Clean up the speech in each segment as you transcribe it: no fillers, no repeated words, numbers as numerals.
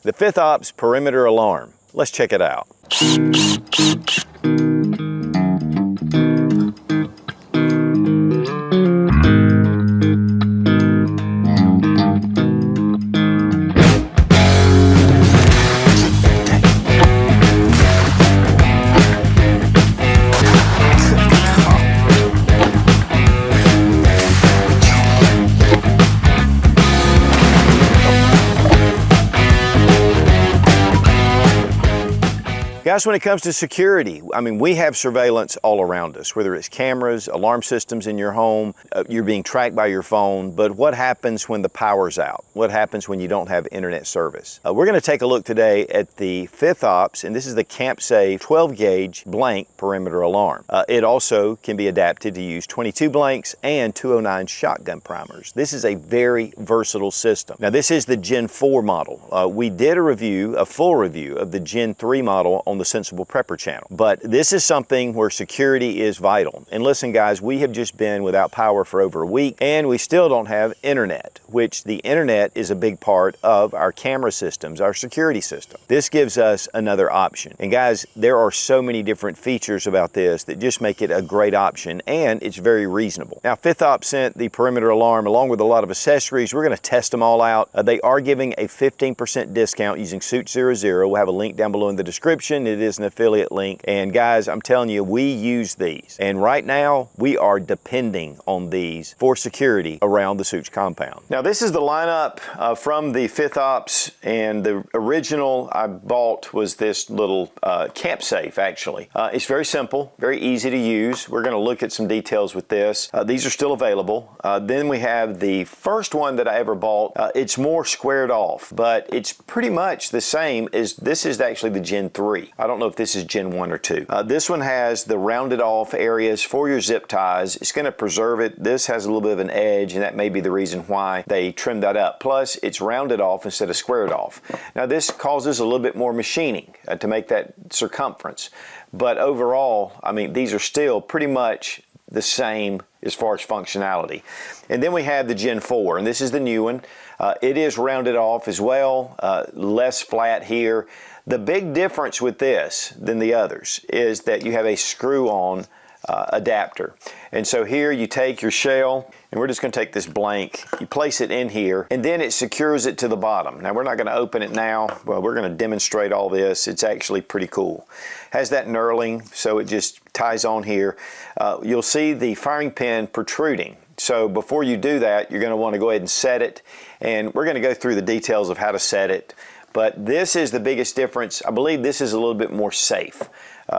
The Fith Ops perimeter alarm. Let's check it out. Guys, when it comes to security, I mean, we have surveillance all around us, whether it's cameras, alarm systems in your home, you're being tracked by your phone, but what happens when the power's out? What happens when you don't have internet service? We're gonna take a look today at the Fith Ops, and this is the CampSafe 12 gauge blank perimeter alarm. It also can be adapted to use 22 blanks and 209 shotgun primers. This is a very versatile system. Now, this is the Gen 4 model. We did a full review of the Gen 3 model on the Sensible Prepper channel. But this is something where security is vital. And listen guys, we have just been without power for over a week and we still don't have internet, which the internet is a big part of our camera systems, our security system. This gives us another option. And guys, there are so many different features about this that just make it a great option, and it's very reasonable. Now, Fith Ops sent the perimeter alarm along with a lot of accessories. We're gonna test them all out. They are giving a 15% discount using Sootch00. We'll have a link down below in the description. It is an affiliate link. And guys, I'm telling you, we use these. And right now, we are depending on these for security around the Sootch compound. Now, this is the lineup from the Fith Ops, and the original I bought was this little CampSafe, actually. It's very simple, very easy to use. We're gonna look at some details with this. These are still available. Then we have the first one that I ever bought. It's more squared off, but it's pretty much the same as this is actually the Gen 3. I don't know if this is Gen 1 or 2. This one has the rounded off areas for your zip ties. It's going to preserve it. This has a little bit of an edge, and that may be the reason why they trimmed that up. Plus, it's rounded off instead of squared off. Now, this causes a little bit more machining to make that circumference. But overall, I mean, these are still pretty much the same as far as functionality. And then we have the Gen 4, and this is the new one. It is rounded off as well, less flat here. The big difference with this than the others is that you have a screw-on adapter. And so here you take your shell, and we're just going to take this blank, you place it in here, and then it secures it to the bottom. Now, we're not going to open it now. Well, we're going to demonstrate all this. It's actually pretty cool. Has that knurling, so it just ties on here. You'll see the firing pin protruding. So before you do that, you're going to want to go ahead and set it, and we're going to go through the details of how to set it. But this is the biggest difference. I believe this is a little bit more safe.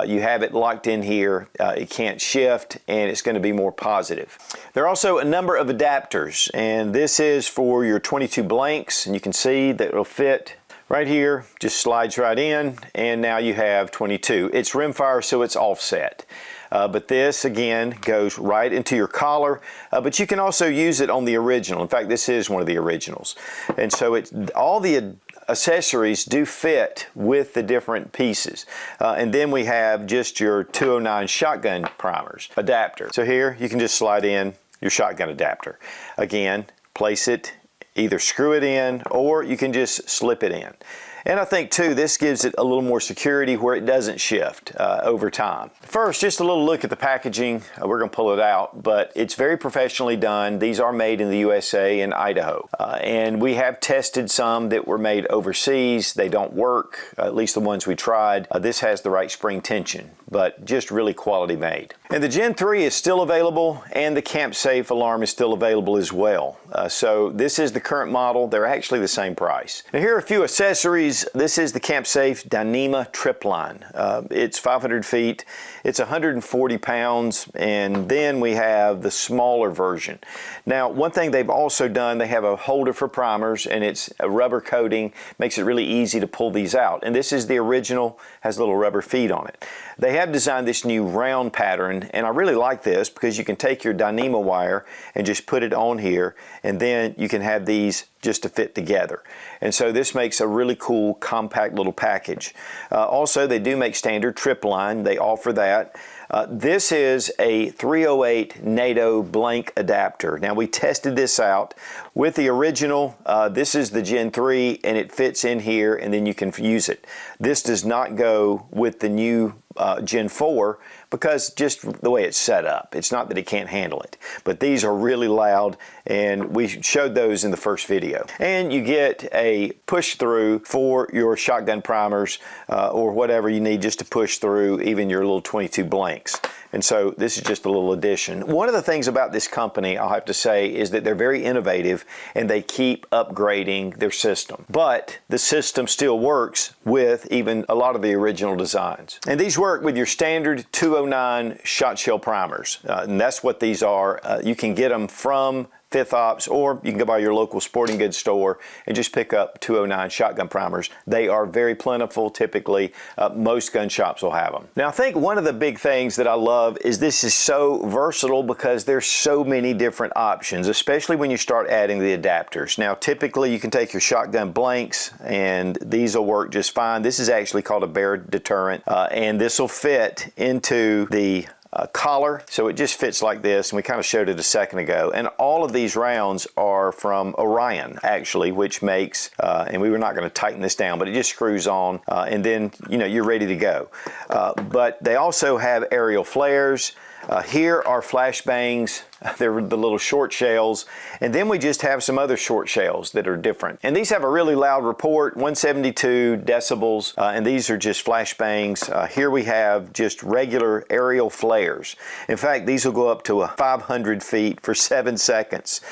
You have it locked in here, it can't shift, and it's going to be more positive. There are also a number of adapters, and this is for your 22 blanks, and you can see that it'll fit right here, just slides right in, and now you have 22. It's rimfire, so it's offset. But this, again, goes right into your collar, but you can also use it on the original. In fact, this is one of the originals. And so all the accessories do fit with the different pieces. And then we have just your 209 shotgun primers adapter. So here you can just slide in your shotgun adapter. Again, place it, either screw it in, or you can just slip it in. And I think too, this gives it a little more security where it doesn't shift over time. First, just a little look at the packaging. We're gonna pull it out, but it's very professionally done. These are made in the USA and Idaho. And we have tested some that were made overseas. They don't work, at least the ones we tried. This has the right spring tension, but just really quality made. And the Gen 3 is still available, and the CampSafe alarm is still available as well. So this is the current model. They're actually the same price. Now, here are a few accessories. This is the CampSafe Dyneema Tripline. It's 500 feet. It's 140 pounds, and then we have the smaller version. Now, one thing they've also done, they have a holder for primers, and it's a rubber coating, makes it really easy to pull these out. And this is the original, has little rubber feet on it. They have designed this new round pattern, and I really like this because you can take your Dyneema wire and just put it on here, and then you can have these just to fit together. And so this makes a really cool, compact little package. Also, they do make standard trip line. They offer that. This is a 308 NATO blank adapter. Now, we tested this out with the original. This is the Gen 3, and it fits in here, and then you can use it. This does not go with the new Gen 4 because just the way it's set up. It's not that it can't handle it, but these are really loud, and we showed those in the first video. And you get a push through for your shotgun primers or whatever you need just to push through even your little 22 blanks. And so this is just a little addition. One of the things about this company, I'll have to say, is that they're very innovative and they keep upgrading their system. But the system still works with even a lot of the original designs. And these work with your standard 209 shot shell primers. And that's what these are. You can get them from Fith Ops, or you can go by your local sporting goods store and just pick up 209 shotgun primers. They are very plentiful. Typically, most gun shops will have them. Now, I think one of the big things that I love is this is so versatile because there's so many different options, especially when you start adding the adapters. Now, typically, you can take your shotgun blanks, and these will work just fine. This is actually called a bear deterrent, and this will fit into the collar, so it just fits like this, and we kind of showed it a second ago. And all of these rounds are from Orion, actually, which makes, and we were not going to tighten this down, but it just screws on, and then, you know, you're ready to go. But they also have aerial flares. Here are flashbangs. They're the little short shells, and then we just have some other short shells that are different. And these have a really loud report, 172 decibels, and these are just flashbangs. Here we have just regular aerial flares. In fact, these will go up to 500 feet for 7 seconds.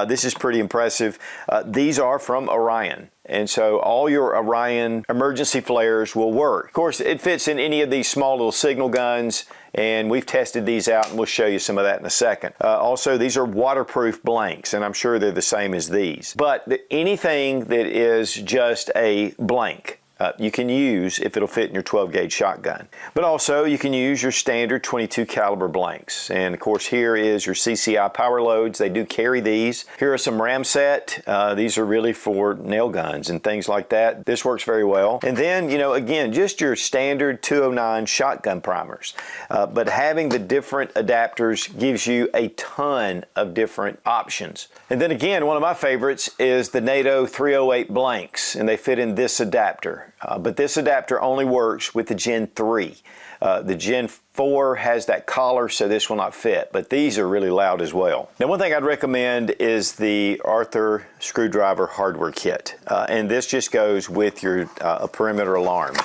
This is pretty impressive. These are from Orion. And so all your Orion emergency flares will work. Of course, it fits in any of these small little signal guns, and we've tested these out, and we'll show you some of that in a second. Also, these are waterproof blanks, and I'm sure they're the same as these. But anything that is just a blank, you can use if it'll fit in your 12 gauge shotgun. But also you can use your standard 22 caliber blanks. And of course here is your CCI power loads. They do carry these. Here are some Ramset. These are really for nail guns and things like that. This works very well. And then, you know, again, just your standard 209 shotgun primers. But having the different adapters gives you a ton of different options. And then again, one of my favorites is the NATO 308 blanks, and they fit in this adapter. But this adapter only works with the Gen 3. The Gen 4 has that collar, so this will not fit, but these are really loud as well. Now, one thing I'd recommend is the Arthur screwdriver hardware kit, and this just goes with your perimeter alarms.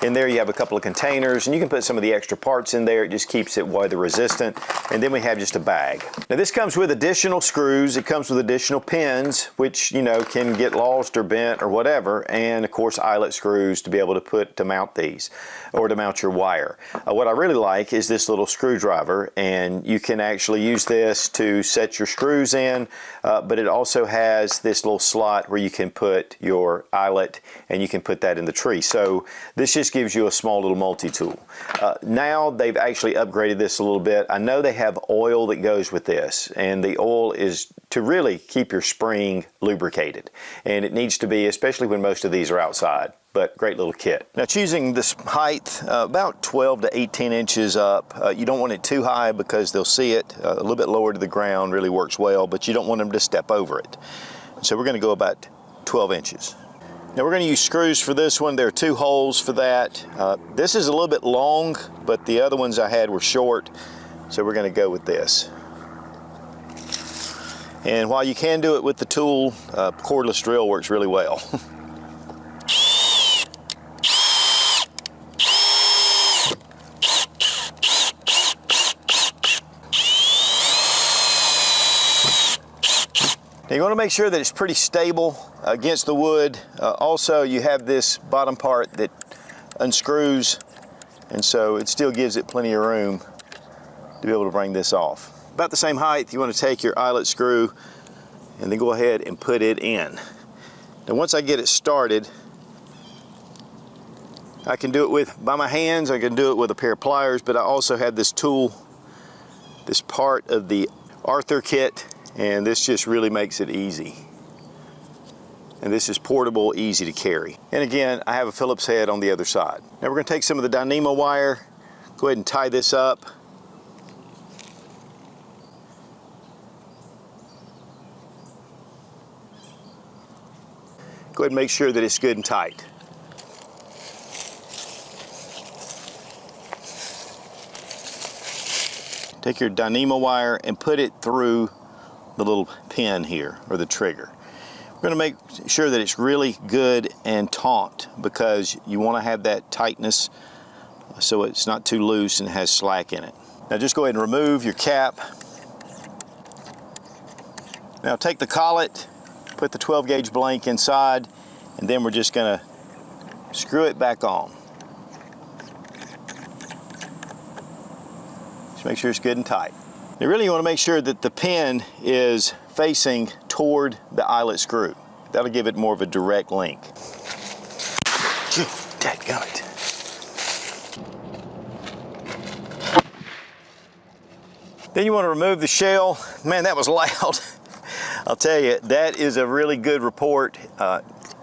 In there you have a couple of containers, and you can put some of the extra parts in there. It just keeps it weather resistant. And then we have just a bag. Now this comes with additional screws. It comes with additional pins, which, you know, can get lost or bent or whatever. And of course eyelet screws to be able to mount these, or to mount your wire. What I really like is this little screwdriver, and you can actually use this to set your screws in, but it also has this little slot where you can put your eyelet, and you can put that in the tree. So this just gives you a small little multi-tool. Now they've actually upgraded this a little bit. I know they have oil that goes with this, and the oil is to really keep your spring lubricated, and it needs to be, especially when most of these are outside. But great little kit. Now, choosing this height, about 12 to 18 inches up. You don't want it too high because they'll see it. A little bit lower to the ground really works well, but you don't want them to step over it. So we're going to go about 12 inches. Now we're going to use screws for this one. There are 2 holes for that. This is a little bit long, but the other ones I had were short, so we're going to go with this. And while you can do it with the tool, cordless drill works really well. Now you want to make sure that it's pretty stable against the wood. Also, you have this bottom part that unscrews, and so it still gives it plenty of room to be able to bring this off. About the same height, you want to take your eyelet screw and then go ahead and put it in. Now once I get it started, I can do it by my hands, I can do it with a pair of pliers, but I also have this tool, this part of the Arthur kit, and this just really makes it easy. And this is portable, easy to carry. And again, I have a Phillips head on the other side. Now we're going to take some of the Dyneema wire, go ahead and tie this up. Go ahead and make sure that it's good and tight. Take your Dyneema wire and put it through the little pin here, or the trigger. We're going to make sure that it's really good and taut, because you want to have that tightness so it's not too loose and has slack in it. Now just go ahead and remove your cap. Now take the collet, put the 12 gauge blank inside, and then we're just going to screw it back on. Just make sure it's good and tight. You really want to make sure that the pin is facing toward the eyelet screw. That'll give it more of a direct link. Dadgummit. Then you want to remove the shell. Man, that was loud. I'll tell you, that is a really good report,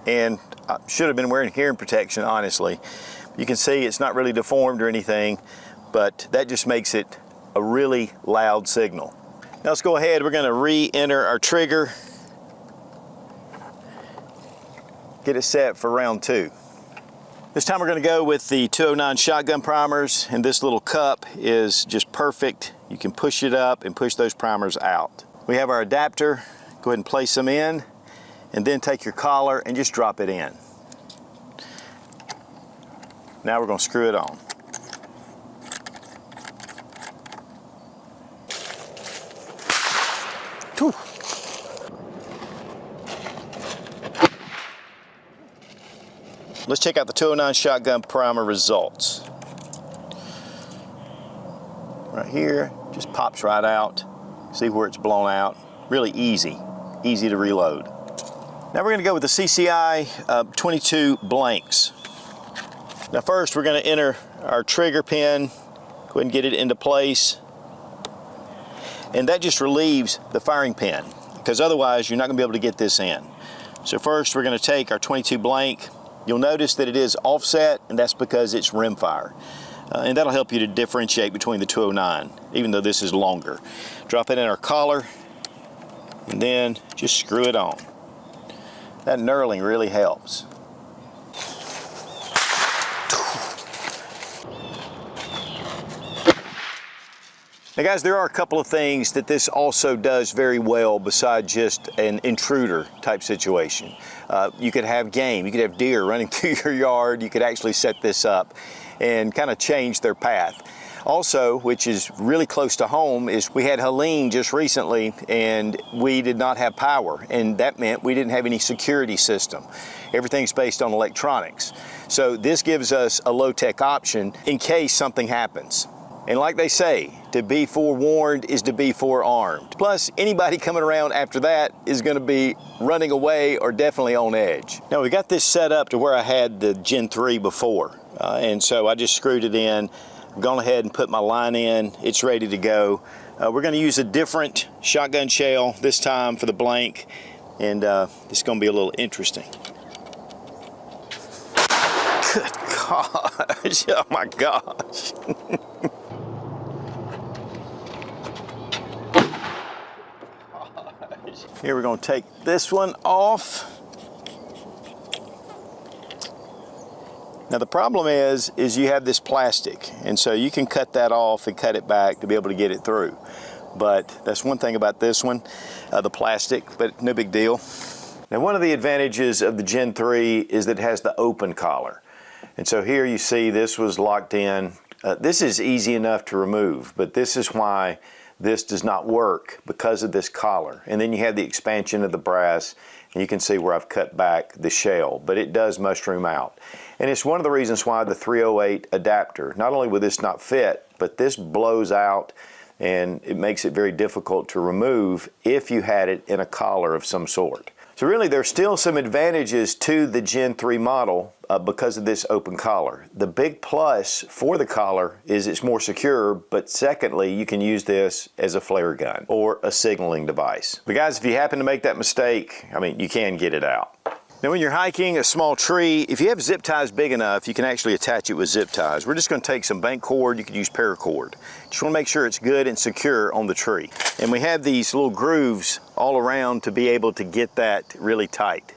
and I should have been wearing hearing protection, honestly. You can see it's not really deformed or anything, but that just makes it a really loud signal. Now let's go ahead, we're going to re-enter our trigger. Get it set for round 2. This time we're going to go with the 209 shotgun primers, and this little cup is just perfect. You can push it up and push those primers out. We have our adapter. Go ahead and place them in, and then take your collar and just drop it in. Now we're going to screw it on. Whew. Let's check out the 209 shotgun primer results. Right here, just pops right out. See where it's blown out. Really easy to reload. Now we're going to go with the CCI 22 blanks. Now first we're going to enter our trigger pin. Go ahead and get it into place. And that just relieves the firing pin, because otherwise you're not going to be able to get this in. So first we're going to take our 22 blank. You'll notice that it is offset, and that's because it's rimfire. And that'll help you to differentiate between the 209, even though this is longer. Drop it in our collar, and then just screw it on. That knurling really helps. Now guys, there are a couple of things that this also does very well besides just an intruder type situation. You could have game, you could have deer running through your yard. You could actually set this up and kind of change their path. Also, which is really close to home, is we had Helene just recently, and we did not have power, and that meant we didn't have any security system. Everything's based on electronics. So this gives us a low-tech option in case something happens. And like they say, to be forewarned is to be forearmed. Plus, anybody coming around after that is going to be running away or definitely on edge. Now, we got this set up to where I had the Gen 3 before, and so I just screwed it in. I've gone ahead and put my line in. It's ready to go. We're going to use a different shotgun shell this time for the blank, and it's going to be a little interesting. Good gosh, oh my gosh. Here we're going to take this one off. Now the problem is you have this plastic, and so you can cut that off and cut it back to be able to get it through. But that's one thing about this one, the plastic, but no big deal. Now one of the advantages of the Gen 3 is that it has the open collar. And so here you see this was locked in. This is easy enough to remove, but this is why this does not work, because of this collar. And then you have the expansion of the brass, and you can see where I've cut back the shell, but it does mushroom out. And it's one of the reasons why the 308 adapter, not only will this not fit, but this blows out, and it makes it very difficult to remove if you had it in a collar of some sort. So really there's still some advantages to the Gen 3 model because of this open collar. The big plus for the collar is it's more secure, but secondly, you can use this as a flare gun or a signaling device. But guys, if you happen to make that mistake, I mean, you can get it out. Now when you're hiking a small tree, if you have zip ties big enough, you can actually attach it with zip ties. We're just going to take some bank cord. You could use paracord. Just want to make sure it's good and secure on the tree. And we have these little grooves all around to be able to get that really tight.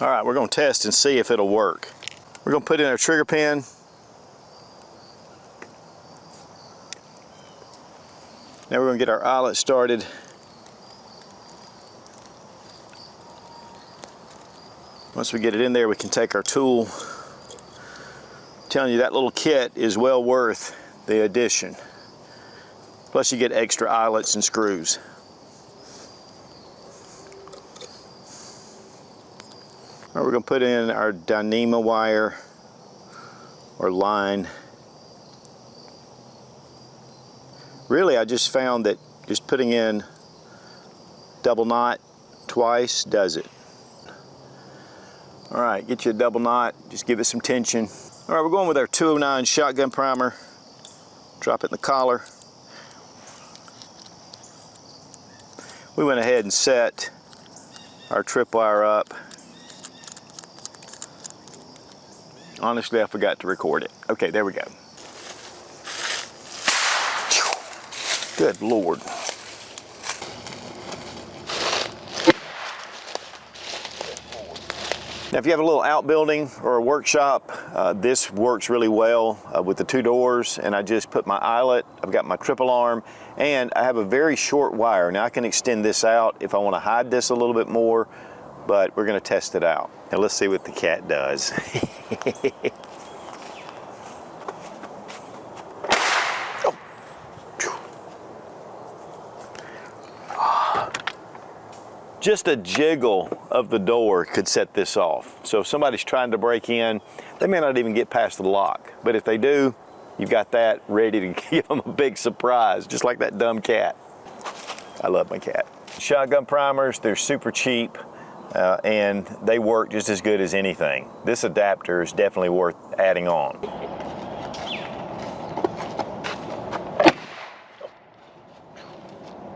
All right, we're going to test and see if it'll work. We're going to put in our trigger pin. Now we're going to get our eyelet started. Once we get it in there, we can take our tool. I'm telling you, that little kit is well worth the addition. Plus you get extra eyelets and screws. All right, we're going to put in our Dyneema wire or line. Really, I just found that just putting in double knot twice does it. All right, get you a double knot, just give it some tension. All right, we're going with our 209 shotgun primer. Drop it in the collar. We went ahead and set our tripwire up. Honestly, I forgot to record it. Okay, there we go. Good Lord. Now, if you have a little outbuilding or a workshop, this works really well with the 2 doors, and I just put my eyelet, I've got my triple arm, and I have a very short wire. Now, I can extend this out if I want to hide this a little bit more, but we're going to test it out. Now, let's see what the cat does. Just a jiggle of the door could set this off. So if somebody's trying to break in, they may not even get past the lock. But if they do, you've got that ready to give them a big surprise, just like that dumb cat. I love my cat. Shotgun primers, they're super cheap, and they work just as good as anything. This adapter is definitely worth adding on.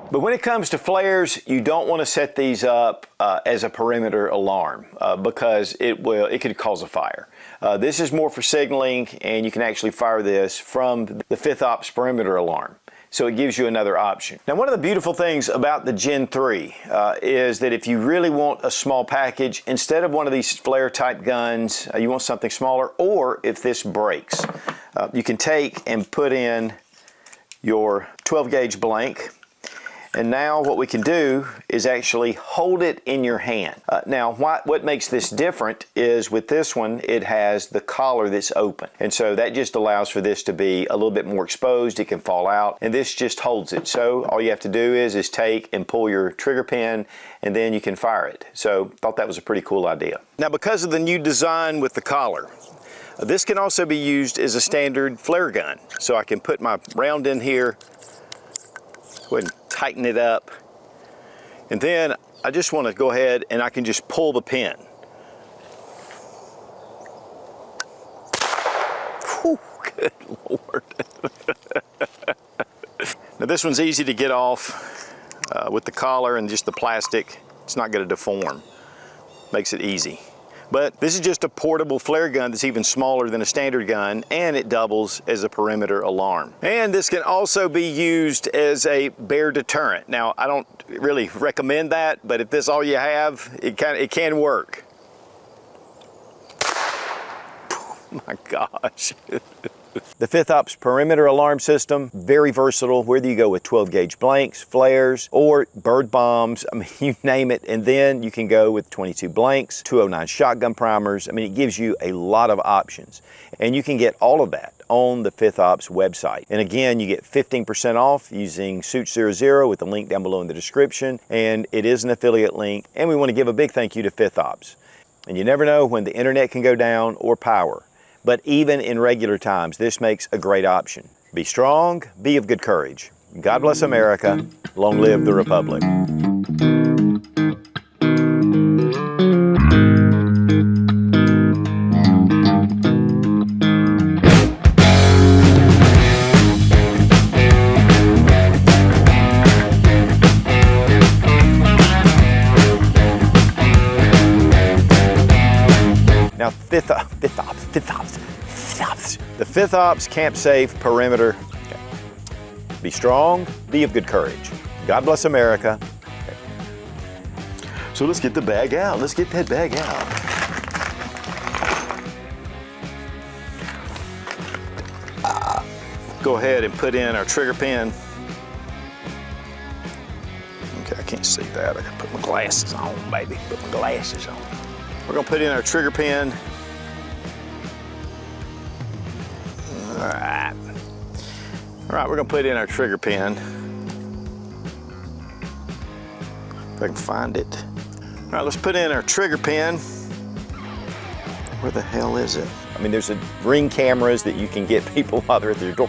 But when it comes to flares, you don't want to set these up as a perimeter alarm because it could cause a fire. This is more for signaling, and you can actually fire this from the Fith Ops perimeter alarm. So it gives you another option. Now, one of the beautiful things about the Gen 3 is that if you really want a small package, instead of one of these flare type guns, you want something smaller, or if this breaks, you can take and put in your 12 gauge blank. And now what we can do is actually hold it in your hand. Now what makes this different is with this one, it has the collar that's open. And so that just allows for this to be a little bit more exposed. It can fall out, and this just holds it. So all you have to do is take and pull your trigger pin, and then you can fire it. So I thought that was a pretty cool idea. Now, because of the new design with the collar, this can also be used as a standard flare gun. So I can put my round in here, go ahead and tighten it up, and then I just want to go ahead and I can just pull the pin. Whew, good Lord. Now this one's easy to get off with the collar and just the plastic. It's not going to deform. Makes it easy. But this is just a portable flare gun that's even smaller than a standard gun, and it doubles as a perimeter alarm. And this can also be used as a bear deterrent. Now, I don't really recommend that, but if this is all you have, it can work. Oh my gosh. The Fith Ops perimeter alarm system, very versatile, whether you go with 12 gauge blanks, flares, or bird bombs, I mean, you name it. And then you can go with 22 blanks, 209 shotgun primers. I mean, it gives you a lot of options. And you can get all of that on the Fith Ops website. And again, you get 15% off using Sootch00 with the link down below in the description. And it is an affiliate link. And we want to give a big thank you to Fith Ops. And you never know when the internet can go down or power. But even in regular times, this makes a great option. Be strong, be of good courage. God bless America. Long live the Republic. The Fith Ops Camp Safe Perimeter. Okay. Be strong, be of good courage. God bless America. Okay. So let's get the bag out. Let's get that bag out. Go ahead and put in our trigger pin. Okay, I can't see that. I gotta put my glasses on, baby. Put my glasses on. We're gonna put in our trigger pin. All right. All right, we're gonna put in our trigger pin. If I can find it. All right, let's put in our trigger pin. Where the hell is it? I mean, there's Ring cameras that you can get people while they're at their door.